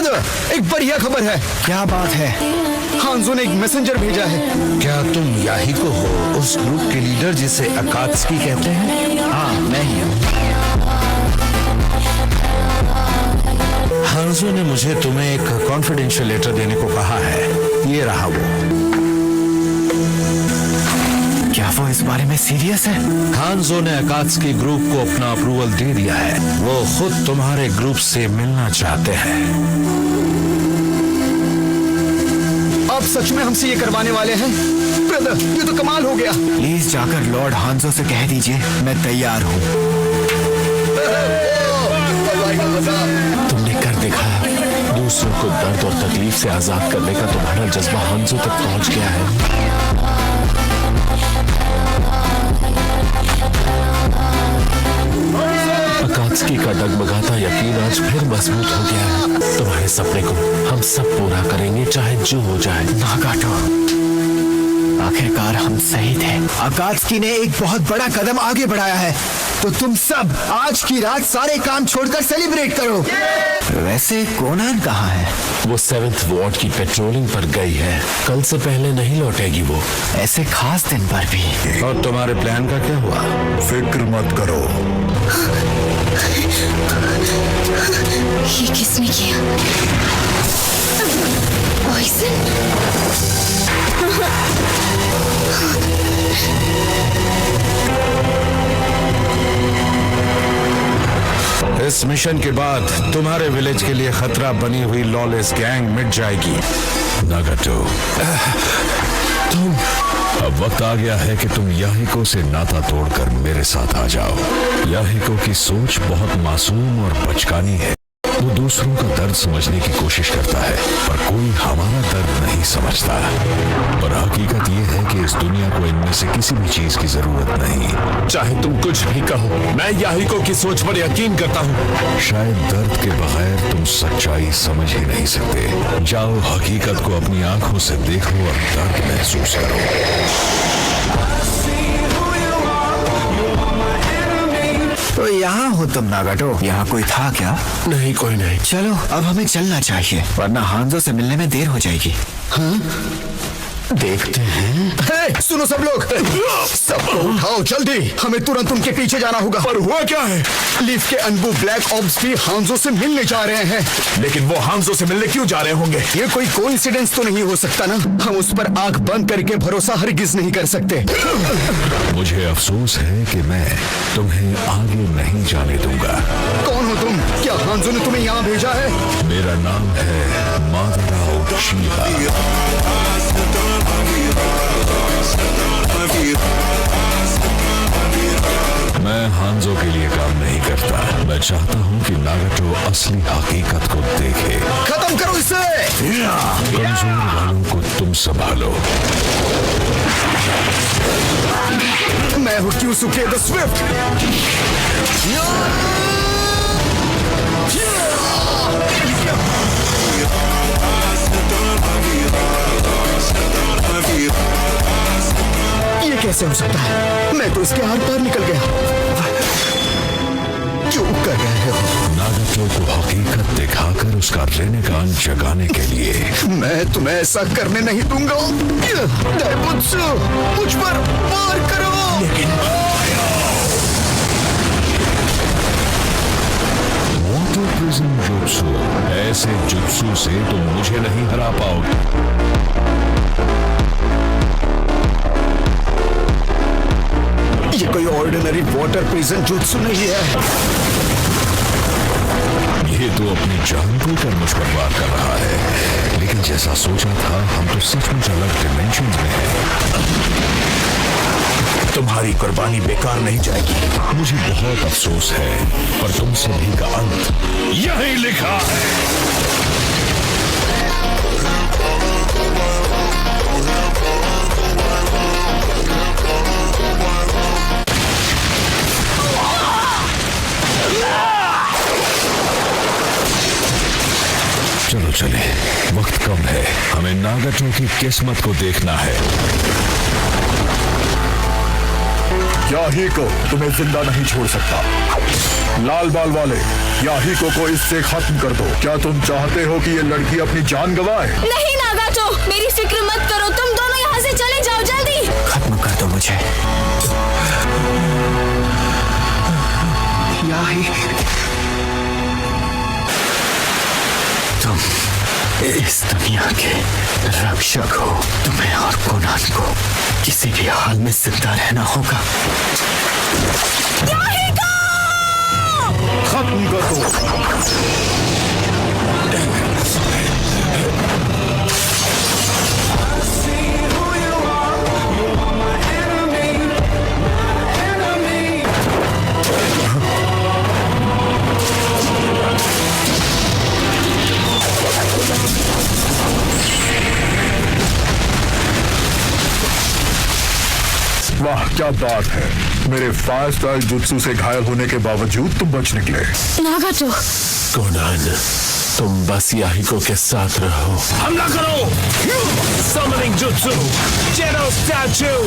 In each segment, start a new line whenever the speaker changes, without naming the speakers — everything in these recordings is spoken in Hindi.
ब्रदर, एक बढ़िया खबर है।
क्या बात है?
हांजो ने एक मैसेंजर भेजा है।
क्या तुम याहिको हो, उस ग्रुप के लीडर जिसे अकात्सुकी कहते हैं?
हाँ, मैं ही हूँ।
हांजो ने मुझे तुम्हें एक कॉन्फिडेंशियल लेटर देने को कहा है। ये रहा वो।
क्या वो इस बारे में सीरियस है?
हांजो ने अकात्सुकी ग्रुप को अपना अप्रूवल दे दिया है। वो खुद तुम्हारे ग्रुप से मिलना चाहते हैं।
आप सच में हमसे ये करवाने वाले हैं? ब्रदर, ये तो कमाल हो गया।
प्लीज जाकर लॉर्ड हांजो से कह दीजिए मैं तैयार हूँ।
तुमने कर दिखाया। दूसरों को दर्द और तकलीफ से आजाद करने का तुम्हारा जज्बा हांजो तक पहुंच गया है। अकात्सुकी का डगमगाता यकीन आज फिर मजबूत हो गया है। तुम्हारे सपने को हम सब पूरा करेंगे, चाहे जो हो जाए।
नागाटो, आखिरकार हम सही थे। अकात्सुकी ने एक बहुत बड़ा कदम आगे बढ़ाया है, तो तुम सब आज की रात सारे काम छोड़कर सेलिब्रेट करो। वैसे कोनान कहाँ है?
वो 7th वार्ड की पेट्रोलिंग पर गई है। कल से पहले नहीं लौटेगी वो।
ऐसे खास दिन पर भी।
और तुम्हारे प्लान का क्या हुआ?
फिक्र मत करो।
ये किसने किया? पॉइजन?
इस मिशन के बाद तुम्हारे विलेज के लिए खतरा बनी हुई लॉलेस गैंग मिट जाएगी।
नागाटो, तुम अब वक्त आ गया है कि तुम याहिको से नाता तोड़कर मेरे साथ आ जाओ। याहिको की सोच बहुत मासूम और बचकानी है। वो दूसरों का दर्द समझने की कोशिश करता है, पर कोई हमारा दर्द नहीं समझता। पर हकीकत ये है कि इस दुनिया को इनमें से किसी भी चीज की जरूरत नहीं।
चाहे तुम कुछ भी कहो, मैं याहिको की सोच पर यकीन करता हूँ।
शायद दर्द के बगैर तुम सच्चाई समझ ही नहीं सकते। जाओ, हकीकत को अपनी आंखों से देखो और दर्द महसूस करो।
तो यहाँ हो तुम नागाटो? यहाँ कोई था क्या?
नहीं, कोई नहीं।
चलो अब हमें चलना चाहिए, वरना हांजो से मिलने में देर हो जाएगी।
हाँ?
देखते हैं।
हे, सुनो सब लोग, सबको उठाओ जल्दी। हमें तुरंत उनके पीछे जाना होगा।
पर हुआ क्या है?
लीफ के अनबू ब्लैक ऑप्स भी हांजो से मिलने जा रहे हैं।
लेकिन वो हांजो से मिलने क्यों जा रहे होंगे?
ये कोई कोइंसिडेंस तो नहीं हो सकता ना? हम उस पर आंख बंद करके भरोसा हरगिज नहीं कर सकते।
मुझे अफसोस है कि मैं तुम्हें आगे नहीं जाने दूंगा।
कौन हो तुम? क्या हांजो ने तुम्हें यहाँ भेजा है?
मेरा नाम है मादरा उचिहा। मैं हांजो के लिए काम नहीं करता। मैं चाहता हूँ कि नागाटो असली हकीकत को देखे।
खत्म करो इसे।
कमजोर वालों को तुम संभालो।
मैं हूँ क्यूसुके द स्विफ्ट। ये कैसे हो सकता है? मैं तो इसके आर पार निकल गया। क्यों कर रहे हो?
नागाटो को हकीकत दिखाकर उसका रेनेगान जगाने के लिए।
मैं तुम्हें ऐसा करने नहीं दूंगा। डाइबुत्सु, मुझ पर वार करो। लेकिन
वाटर प्रिजन जुत्सु, ऐसे जुत्सु से तुम मुझे नहीं हरा पाओगे।
ये कोई ऑर्डिनरी वाटर प्रिजन जुत्सु नहीं है।
ये तो अपनी जान को कर मुझ पर वार कर रहा है। लेकिन जैसा सोचा था, हम तो सचमुच अलग डिमेंशन में हैं।
तुम्हारी कुर्बानी बेकार नहीं जाएगी।
मुझे बहुत अफसोस है, पर तुम सभी का अंत यही लिखा है। चलो चले, वक्त कम है। हमें नागाटो की किस्मत को देखना है।
याहिको तुम्हें जिंदा नहीं छोड़ सकता।
लाल बाल वाले, याहिको को इससे खत्म कर दो। क्या तुम चाहते हो कि ये लड़की अपनी जान गंवाए?
नहीं नागाटो, मेरी फिक्र मत करो, तुम दोनों यहाँ से चले जाओ जल्दी।
खत्म कर दो मुझे। तुम इस दुनिया के रक्षक हो। तुम्हें और कोनान को किसी भी हाल में जिंदा रहना होगा।
खत्म कर दो। वाह क्या बात है, मेरे फायर स्टाइल जुत्सु से घायल होने के बावजूद तुम बच निकले।
नागाटो,
कोनान, तुम बस याहिको के साथ रहो। हमला करो! Summoning Jutsu! Gedo Statue!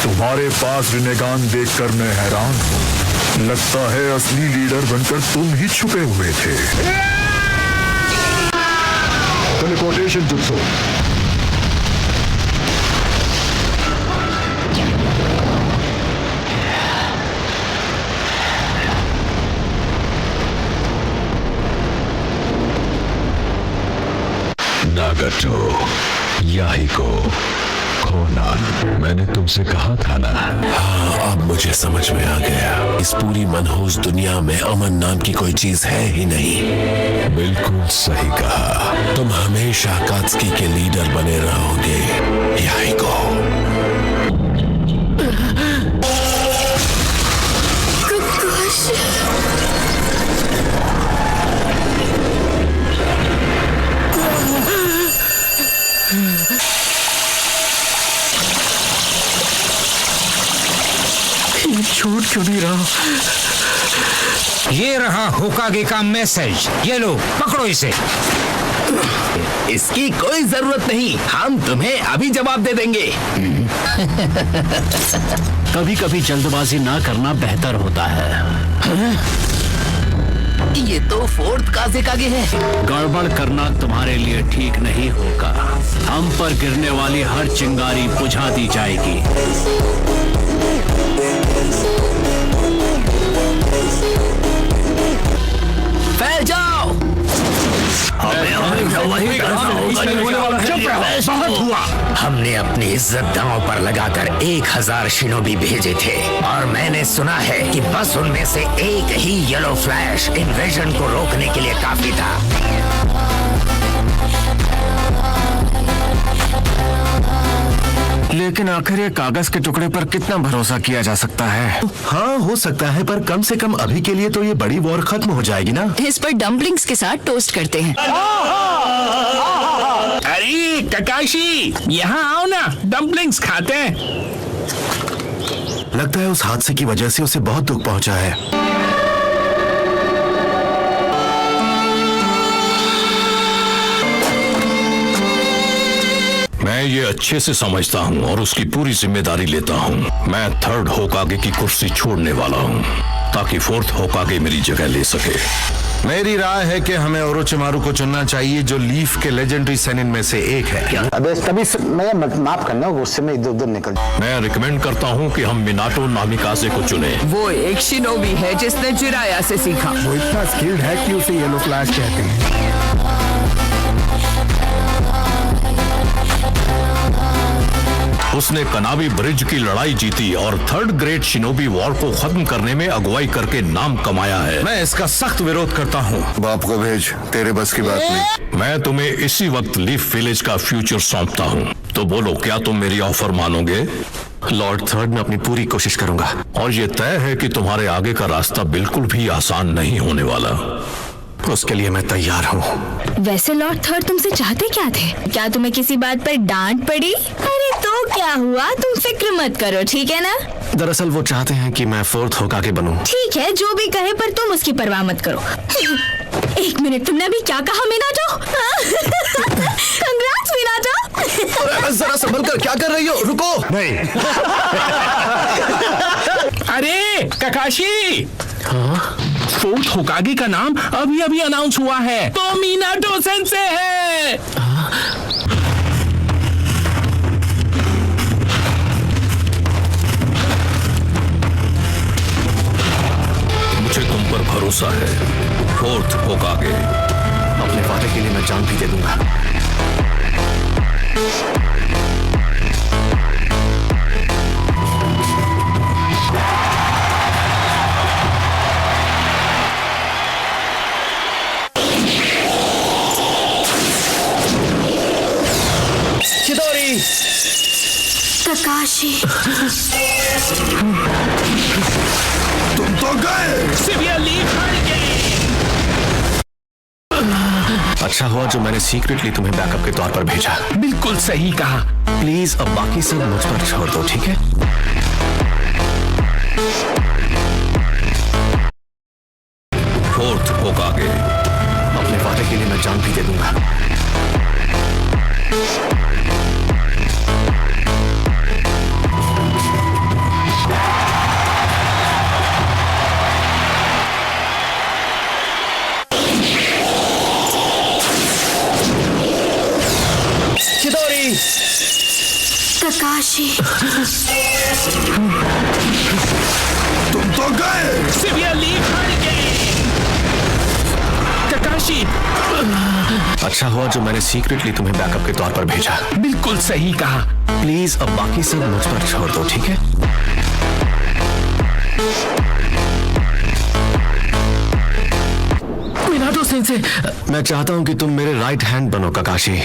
तुम्हारे पास रिनेगान देखकर मैं हैरान हूँ। लगता है असली लीडर बनकर तुम ही छुपे हुए थे। Teleportation jutsu.
नागाटो, याहिको, कोनान, मैंने तुमसे कहा था ना।
हाँ, अब मुझे समझ में आ गया। इस पूरी मनहूस दुनिया में अमन नाम की कोई चीज है ही नहीं।
बिल्कुल सही कहा।
तुम हमेशा अकात्सुकी के लीडर बने रहोगे, याहिको।
छूट क्यों नहीं रहा?
ये रहा होकागे का मैसेज। ये लो, पकड़ो इसे।
इसकी कोई जरूरत नहीं, हम तुम्हें अभी जवाब दे देंगे।
कभी कभी जल्दबाजी ना करना बेहतर होता है।
ये तो फोर्थ काज़ेकागे है।
गड़बड़ करना तुम्हारे लिए ठीक नहीं होगा। हम पर गिरने वाली हर चिंगारी बुझा दी जाएगी।
फैल जाओ। वही करना होगा।
बहुत हुआ।
हमने अपनी इज्जत दांव पर लगाकर 1000 शिनोबी भेजे थे और मैंने सुना है कि बस उनमें से एक ही येलो फ्लैश इन्वेजन को रोकने के लिए काफी था।
लेकिन आखिर ये कागज के टुकड़े पर कितना भरोसा किया जा सकता है?
हाँ हो सकता है, पर कम से कम अभी के लिए तो ये बड़ी वॉर खत्म हो जाएगी ना।
इस पर डम्पलिंग्स के साथ टोस्ट करते हैं।
अरे ककाशी, यहाँ आओ ना, डम्पलिंग्स खाते हैं।
लगता है उस हादसे की वजह से उसे बहुत दुख पहुंचा है।
मैं ये अच्छे से समझता हूँ और उसकी पूरी जिम्मेदारी लेता हूँ। मैं थर्ड होकागे की कुर्सी छोड़ने वाला हूँ ताकि फोर्थ होकागे मेरी जगह ले सके।
मेरी राय है कि हमें ओरोचिमारू को चुनना चाहिए, जो लीफ के लेजेंडरी सेनिन में से एक है।
अबे तभी मैं माफ करना, गुस्से में इधर उधर निकल।
मैं रिकमेंड करता हूँ कि हम मिनाटो नामिकाजे को चुने।
वो एक शिनोबी है जिसने जिराया से सीखा।
वो इतना स्किल्ड है कि उसे येलो फ्लैश कहते हैं।
उसने कनावी ब्रिज की लड़ाई जीती और थर्ड ग्रेट शिनोबी वॉर को खत्म करने में अगुवाई करके नाम कमाया है।
मैं इसका सख्त विरोध करता हूँ।
बाप को भेज, तेरे बस की बात नहीं।
मैं तुम्हें इसी वक्त लीफ विलेज का फ्यूचर सौंपता हूँ, तो बोलो क्या तुम मेरी ऑफर मानोगे?
लॉर्ड थर्ड, मैं अपनी पूरी कोशिश करूंगा।
और ये तय है कि तुम्हारे आगे का रास्ता बिल्कुल भी आसान नहीं होने वाला।
उसके लिए मैं तैयार हूँ।
वैसे लॉर्ड थर्ड तुमसे चाहते क्या थे? क्या तुम्हें किसी बात पर डांट पड़ी? अरे तो क्या हुआ, तुम फिक्र मत करो, ठीक है ना?
दरअसल वो चाहते हैं कि मैं फोर्थ होकागे बनूं।
ठीक है, जो भी कहे, पर तुम उसकी परवाह मत करो। एक मिनट, तुमने अभी क्या कहा मिनाटो? Congrats Minato.
जरा संभल कर, क्या कर रही हो? रुको।
नहीं,
अरे ककाशी, फोर्थ होकागे का नाम अभी अभी अनाउंस हुआ है, तो मिनाटो सेंसे है।
मुझे तुम पर भरोसा है, फोर्थ होकागे।
अपने वादे के लिए मैं जान भी दे दूंगा। चिदोरी,
ककाशी,
तुम तो गए।
सिवियरली हर्ट गए।
अच्छा हुआ जो मैंने सीक्रेटली तुम्हें बैकअप के तौर पर भेजा।
बिल्कुल सही कहा।
प्लीज अब बाकी सब मुझ पर छोड़ दो, ठीक है?
फोर्थ होकागे।
अपने वादे के लिए मैं जान भी दे दूंगा। चिदोरी,
ककाशी,
तुम तो गए।
सिवियरली हर्ट गए। ककाशी,
अच्छा हुआ जो मैंने सीक्रेटली तुम्हें बैकअप के तौर पर भेजा।
बिल्कुल सही कहा।
प्लीज अब बाकी सब मुझ पर छोड़ दो, ठीक है?
मिनाटो सेंसे,
मैं चाहता हूं कि तुम मेरे राइट हैंड बनो, ककाशी।